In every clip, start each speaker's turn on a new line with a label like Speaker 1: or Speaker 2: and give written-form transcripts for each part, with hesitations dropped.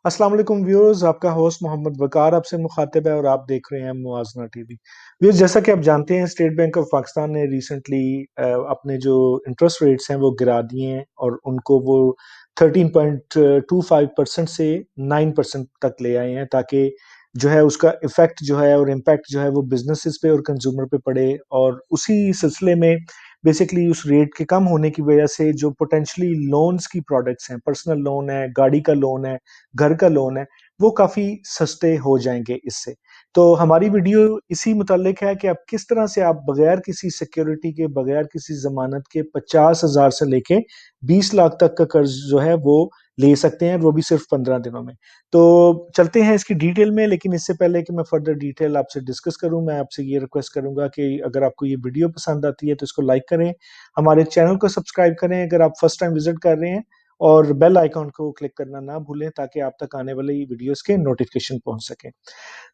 Speaker 1: अस्सलाम वालेकुम व्यूअर्स, आपका होस्ट मोहम्मद वकार आपसे मुखातिब है और आप देख रहे हैं मुआजना टीवी। व्यूअर्स, जैसा कि आप जानते हैं, स्टेट बैंक ऑफ पाकिस्तान ने रिसेंटली अपने जो इंटरेस्ट रेट्स हैं वो गिरा दिए हैं और उनको वो 13.25% से 9% तक ले आए हैं, ताकि जो है उसका इफेक्ट जो है और इम्पैक्ट जो है वो बिजनेसेस पे और कंज्यूमर पे पड़े। और उसी सिलसिले में बेसिकली उस रेट के कम होने की वजह से जो पोटेंशली लोन्स की प्रोडक्ट्स हैं, पर्सनल लोन है, गाड़ी का लोन है, घर का लोन है, वो काफी सस्ते हो जाएंगे इससे। तो हमारी वीडियो इसी मुतालिक है कि आप किस तरह से आप बगैर किसी सिक्योरिटी के, बगैर किसी जमानत के 50,000 से लेके 20 लाख तक का कर्ज जो है वो ले सकते हैं, वो भी सिर्फ 15 दिनों में। तो चलते हैं इसकी डिटेल में, लेकिन इससे पहले कि मैं फर्दर डिटेल आपसे डिस्कस करूं, मैं आपसे ये रिक्वेस्ट करूंगा कि अगर आपको ये वीडियो पसंद आती है तो इसको लाइक करें, हमारे चैनल को सब्सक्राइब करें अगर आप फर्स्ट टाइम विजिट कर रहे हैं, और बेल आइकॉन को क्लिक करना ना भूलें ताकि आप तक आने वाले वीडियोस के नोटिफिकेशन पहुंच सके।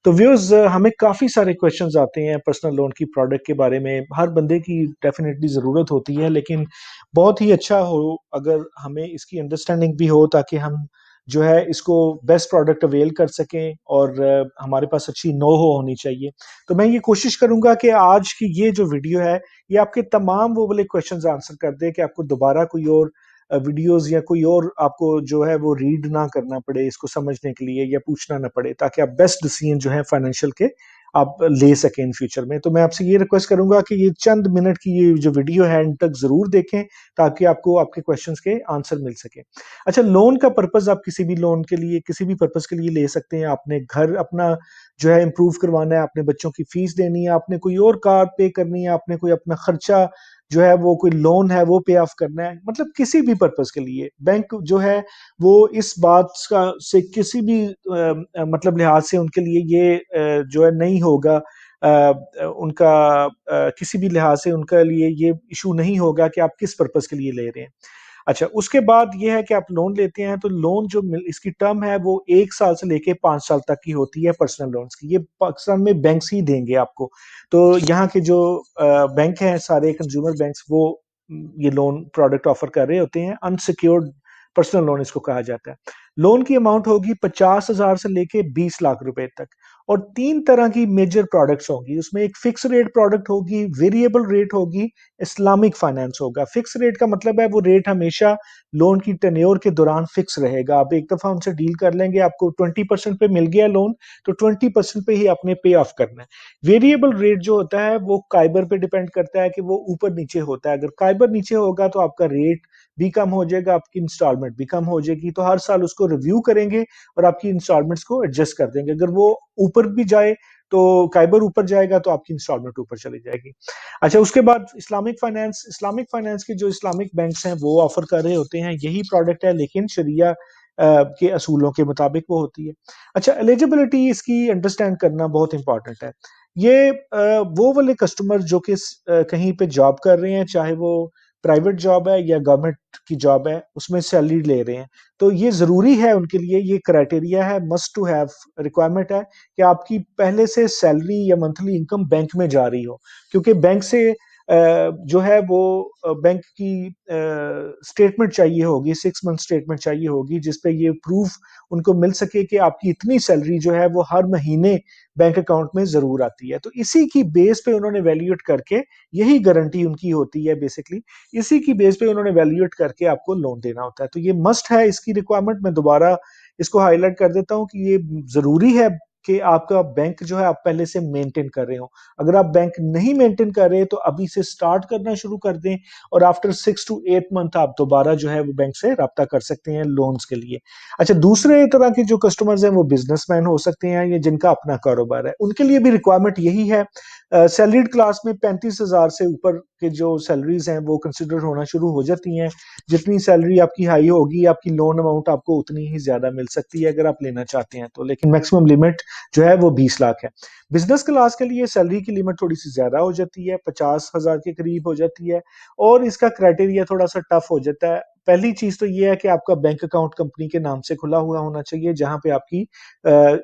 Speaker 1: तो व्यूअर्स, हमें काफी सारे क्वेश्चंस आते हैं पर्सनल लोन की प्रोडक्ट के बारे में। हर बंदे की डेफिनेटली जरूरत होती है, लेकिन बहुत ही अच्छा हो अगर हमें इसकी अंडरस्टैंडिंग भी हो, ताकि हम जो है इसको बेस्ट प्रोडक्ट अवेल कर सकें, और हमारे पास अच्छी नो हो होनी चाहिए। तो मैं ये कोशिश करूंगा कि आज की ये जो वीडियो है ये आपके तमाम वो वाले क्वेश्चंस आंसर कर दे, कि आपको दोबारा कोई और वीडियोस या कोई और आपको जो है वो रीड ना करना पड़े इसको समझने के लिए, या पूछना ना पड़े, ताकि आप बेस्ट डिसीजन जो है फाइनेंशियल के आप ले सकें इन फ्यूचर में। तो मैं आपसे ये रिक्वेस्ट करूंगा कि ये चंद मिनट की ये जो वीडियो है इन तक जरूर देखें, ताकि आपको आपके क्वेश्चंस के आंसर मिल सके। अच्छा, लोन का पर्पस आप किसी भी लोन के लिए, किसी भी पर्पस के लिए ले सकते हैं। आपने घर अपना जो है इम्प्रूव करवाना है, आपने बच्चों की फीस देनी है, आपने कोई और कार पे करनी है, आपने कोई अपना खर्चा जो है वो कोई लोन है वो पे ऑफ करना है, मतलब किसी भी पर्पस के लिए बैंक जो है वो इस बात का से किसी भी मतलब लिहाज से उनके लिए ये जो है नहीं होगा, उनका किसी भी लिहाज से उनके लिए ये इशू नहीं होगा कि आप किस पर्पस के लिए ले रहे हैं। अच्छा, उसके बाद ये है कि आप लोन लेते हैं तो लोन जो इसकी टर्म है वो 1 साल से लेके 5 साल तक की होती है पर्सनल लोन्स की। ये पाकिस्तान में बैंक्स ही देंगे आपको। तो यहाँ के जो बैंक हैं, सारे कंज्यूमर बैंक्स, वो ये लोन प्रोडक्ट ऑफर कर रहे होते हैं। अनसिक्योर्ड पर्सनल लोन इसको कहा जाता है। लोन की अमाउंट होगी 50,000 से लेके 20 लाख रुपए तक। और 3 तरह की मेजर प्रोडक्ट्स होंगी उसमें। एक फिक्स रेट प्रोडक्ट होगी, वेरिएबल रेट होगी, इस्लामिक फाइनेंस होगा। फिक्स रेट का मतलब है वो रेट हमेशा लोन की टेन्योर के दौरान फिक्स रहेगा। आप एक दफा उनसे डील कर लेंगे, आपको 20% पे मिल गया लोन, तो 20% पे ही आपने पे ऑफ करना है। वेरिएबल रेट जो होता है वो काइबर पे डिपेंड करता है कि वो ऊपर नीचे होता है। अगर काइबर नीचे होगा तो आपका रेट भी कम हो जाएगा, आपकी इंस्टॉलमेंट भी कम हो जाएगी। तो हर साल उसको रिव्यू करेंगे और आपकी इंस्टॉलमेंट्स को एडजस्ट कर देंगे। अगर वो ऊपर भी जाए तो काइबर ऊपर जाएगा तो आपकी इंस्टॉलमेंट ऊपर चली जाएगी। अच्छा, उसके बाद इस्लामिक फाइनेंस के जो इस्लामिक बैंक्स हैं वो ऑफर कर रहे होते हैं यही प्रोडक्ट है, लेकिन शरिया के असूलों के मुताबिक वो होती है। अच्छा, एलिजिबिलिटी इसकी अंडरस्टैंड करना बहुत इंपॉर्टेंट है। ये वो वाले कस्टमर जो कि कहीं पे जॉब कर रहे हैं, चाहे वो प्राइवेट जॉब है या गवर्नमेंट की जॉब है, उसमें सैलरी ले रहे हैं, तो ये जरूरी है उनके लिए, ये क्राइटेरिया है, मस्ट टू हैव रिक्वायरमेंट है कि आपकी पहले से सैलरी या मंथली इनकम बैंक में जा रही हो। क्योंकि बैंक से जो है वो बैंक की स्टेटमेंट चाहिए होगी, 6 मंथ स्टेटमेंट चाहिए होगी, जिसपे ये प्रूफ उनको मिल सके कि आपकी इतनी सैलरी जो है वो हर महीने बैंक अकाउंट में जरूर आती है। तो इसी की बेस पे उन्होंने वैल्यूएट करके, यही गारंटी उनकी होती है बेसिकली, इसी की बेस पे उन्होंने वैल्यूएट करके आपको लोन देना होता है। तो ये मस्ट है इसकी रिक्वायरमेंट। मैं दोबारा इसको हाईलाइट कर देता हूँ कि ये जरूरी है कि आपका बैंक जो है आप पहले से मेंटेन कर रहे हो। अगर आप बैंक नहीं मेंटेन कर रहे तो अभी से स्टार्ट करना शुरू कर दें, और आफ्टर 6 to 8 मंथ आप दोबारा जो है वो बैंक से रब्ता कर सकते हैं लोन्स के लिए। अच्छा, दूसरे तरह के जो कस्टमर्स हैं वो बिजनेसमैन हो सकते हैं या जिनका अपना कारोबार है, उनके लिए भी रिक्वायरमेंट यही है। सैलरीड क्लास में 35,000 से ऊपर के जो सैलरीज हैं वो कंसिडर होना शुरू हो जाती हैं। जितनी सैलरी आपकी हाई होगी, आपकी लोन अमाउंट आपको उतनी ही ज्यादा मिल सकती है अगर आप लेना चाहते हैं तो, लेकिन मैक्सिमम लिमिट जो है वो 20 लाख है। बिजनेस क्लास के लिए सैलरी की लिमिट थोड़ी सी ज्यादा हो जाती है, 50,000 के करीब हो जाती है, और इसका क्राइटेरिया थोड़ा सा टफ हो जाता है। पहली चीज तो ये है कि आपका बैंक अकाउंट कंपनी के नाम से खुला हुआ होना चाहिए, जहां पे आपकी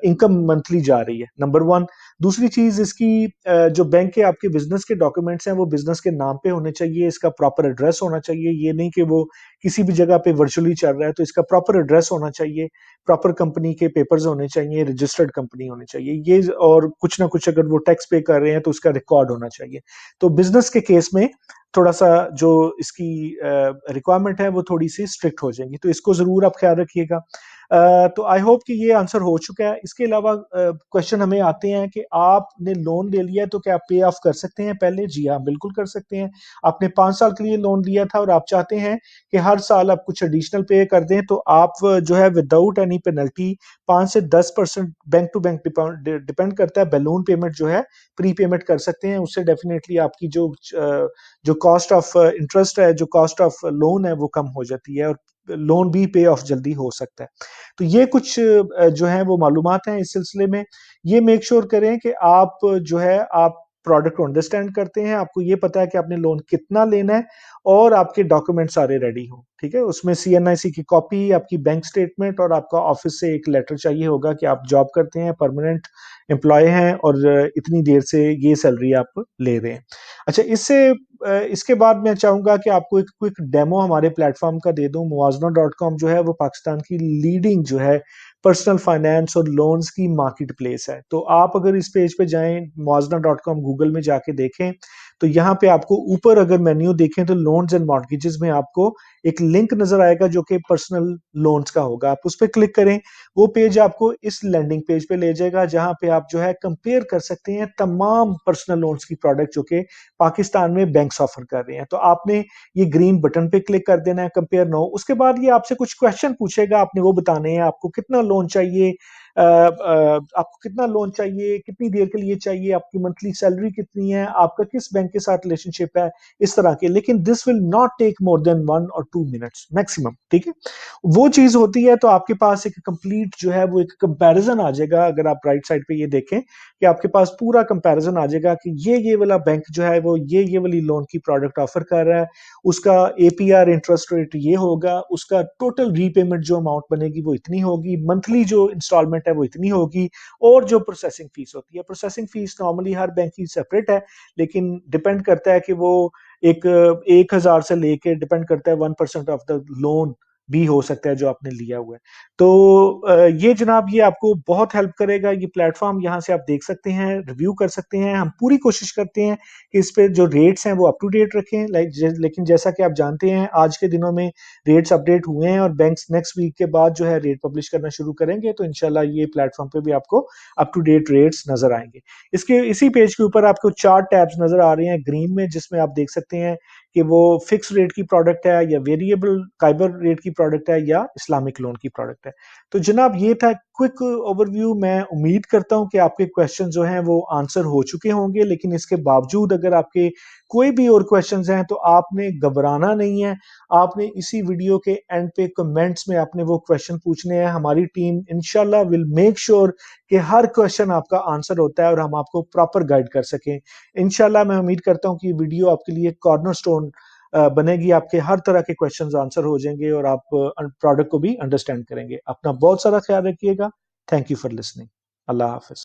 Speaker 1: इनकम मंथली जा रही है, नंबर वन। दूसरी चीज, इसकी जो बैंक के आपके बिजनेस के डॉक्यूमेंट्स हैं वो बिजनेस के नाम पे होने चाहिए, इसका प्रॉपर एड्रेस होना चाहिए। ये नहीं कि वो किसी भी जगह पे वर्चुअली चल रहा है, तो इसका प्रॉपर एड्रेस होना चाहिए, प्रॉपर कंपनी के पेपर्स होने चाहिए, रजिस्टर्ड कंपनी होनी चाहिए ये, और कुछ ना कुछ अगर वो टैक्स पे कर रहे हैं तो उसका रिकॉर्ड होना चाहिए। तो बिजनेस के केस में थोड़ा सा जो इसकी रिक्वायरमेंट है वो थोड़ी सी स्ट्रिक्ट हो जाएंगी, तो इसको जरूर आप ख्याल रखिएगा। तो आई होप कि ये आंसर हो चुका है। इसके अलावा क्वेश्चन हमें आते हैं कि आपने लोन ले लिया है तो क्या आप पे ऑफ कर सकते हैं पहले? जी हाँ, बिल्कुल कर सकते हैं। आपने 5 साल के लिए लोन लिया था और आप चाहते हैं कि हर साल आप कुछ एडिशनल पे कर दें, तो आप जो है विदाउट एनी पेनल्टी 5 से 10% बैंक टू बैंक डिपेंड करता है, बैलून पेमेंट जो है प्री पेमेंट कर सकते हैं। उससे डेफिनेटली आपकी जो कॉस्ट ऑफ इंटरेस्ट है, जो कॉस्ट ऑफ लोन है, वो कम हो जाती है और लोन भी पे ऑफ जल्दी हो सकता है। तो ये कुछ जो है वो मालूमात हैं इस सिलसिले में। ये मेक श्योर करें कि आप जो है आप प्रोडक्ट को अंडरस्टैंड करते हैं, आपको ये पता है कि आपने लोन कितना लेना है, और आपके डॉक्यूमेंट सारे रेडी हो। ठीक है, उसमें CNIC की कॉपी, आपकी बैंक स्टेटमेंट, और आपका ऑफिस से एक लेटर चाहिए होगा कि आप जॉब करते हैं, परमानेंट एम्प्लॉय हैं, और इतनी देर से ये सैलरी आप ले रहे हैं। अच्छा, इसके बाद मैं चाहूंगा कि आपको एक क्विक डेमो हमारे प्लेटफॉर्म का दे दूं। muwazna.com जो है वो पाकिस्तान की लीडिंग जो है पर्सनल फाइनेंस और लोन्स की मार्केट प्लेस है। तो आप अगर इस पेज पे जाएं, muwazna.com गूगल में जाके देखें, तो यहाँ पे आपको ऊपर अगर मेन्यू देखें तो लोन्स एंड मॉर्गेजेस में आपको एक लिंक नजर आएगा जो कि पर्सनल लोन्स का होगा। आप उस पर क्लिक करें, वो पेज आपको इस लैंडिंग पेज पे ले जाएगा, जहां पे आप जो है कंपेयर कर सकते हैं तमाम पर्सनल लोन्स की प्रोडक्ट जो कि पाकिस्तान में बैंक्स ऑफर कर रहे हैं। तो आपने ये ग्रीन बटन पे क्लिक कर देना है, कंपेयर नाउ। उसके बाद ये आपसे कुछ क्वेश्चन पूछेगा, आपने वो बताने हैं, आपको कितना लोन चाहिए, आपको कितना लोन चाहिए, कितनी देर के लिए चाहिए, आपकी मंथली सैलरी कितनी है, आपका किस बैंक के साथ रिलेशनशिप है, इस तरह के। लेकिन this will not take more than 1 और 2 मिनट्स मैक्सिमम। ठीक है, वो चीज होती है तो आपके पास एक कंप्लीट जो है वो एक कंपैरिजन आ जाएगा। अगर आप राइट साइड पे ये देखें कि आपके पास पूरा कंपैरिजन आ जाएगा कि ये वाला बैंक जो है वो ये वाली लोन की प्रोडक्ट ऑफर कर रहा है, उसका APR इंटरेस्ट रेट ये होगा, उसका टोटल रीपेमेंट जो अमाउंट बनेगी वो इतनी होगी, मंथली जो इंस्टॉलमेंट है वो इतनी होगी, और जो प्रोसेसिंग फीस होती है, प्रोसेसिंग फीस नॉर्मली हर बैंक की सेपरेट है, लेकिन डिपेंड करता है कि वो एक 1,000 से लेके डिपेंड करता है 1% ऑफ द लोन भी हो सकता है जो आपने लिया हुआ है। तो ये जनाब, ये आपको बहुत हेल्प करेगा ये प्लेटफॉर्म। यहाँ से आप देख सकते हैं, रिव्यू कर सकते हैं। हम पूरी कोशिश करते हैं कि इस पे जो रेट्स हैं वो अप टू डेट रखें, लेकिन जैसा कि आप जानते हैं आज के दिनों में रेट्स अपडेट हुए हैं और बैंक्स नेक्स्ट वीक के बाद जो है रेट पब्लिश करना शुरू करेंगे, तो इंशाल्लाह ये प्लेटफॉर्म पे भी आपको अप टू डेट रेट्स नजर आएंगे। इसके इसी पेज के ऊपर आपको 4 टैब्स नजर आ रहे हैं ग्रीन में, जिसमें आप देख सकते हैं कि वो फिक्स रेट की प्रोडक्ट है या वेरिएबल काइबर रेट की प्रोडक्ट है या इस्लामिक लोन की प्रोडक्ट है। तो जनाब, ये था क्विक ओवरव्यू। मैं उम्मीद करता हूं कि आपके क्वेश्चन जो हैं वो आंसर हो चुके होंगे, लेकिन इसके बावजूद अगर आपके कोई भी और क्वेश्चंस हैं तो आपने घबराना नहीं है। आपने इसी वीडियो के एंड पे कमेंट्स में आपने वो क्वेश्चन पूछने हैं। हमारी टीम इंशाल्लाह विल मेक श्योर कि हर क्वेश्चन आपका आंसर होता है और हम आपको प्रॉपर गाइड कर सकें। इंशाल्लाह मैं उम्मीद करता हूं कि वीडियो आपके लिए कॉर्नर स्टोन बनेगी, आपके हर तरह के क्वेश्चंस आंसर हो जाएंगे और आप प्रोडक्ट को भी अंडरस्टैंड करेंगे। अपना बहुत सारा ख्याल रखिएगा। Thank you for listening. Allah Hafiz.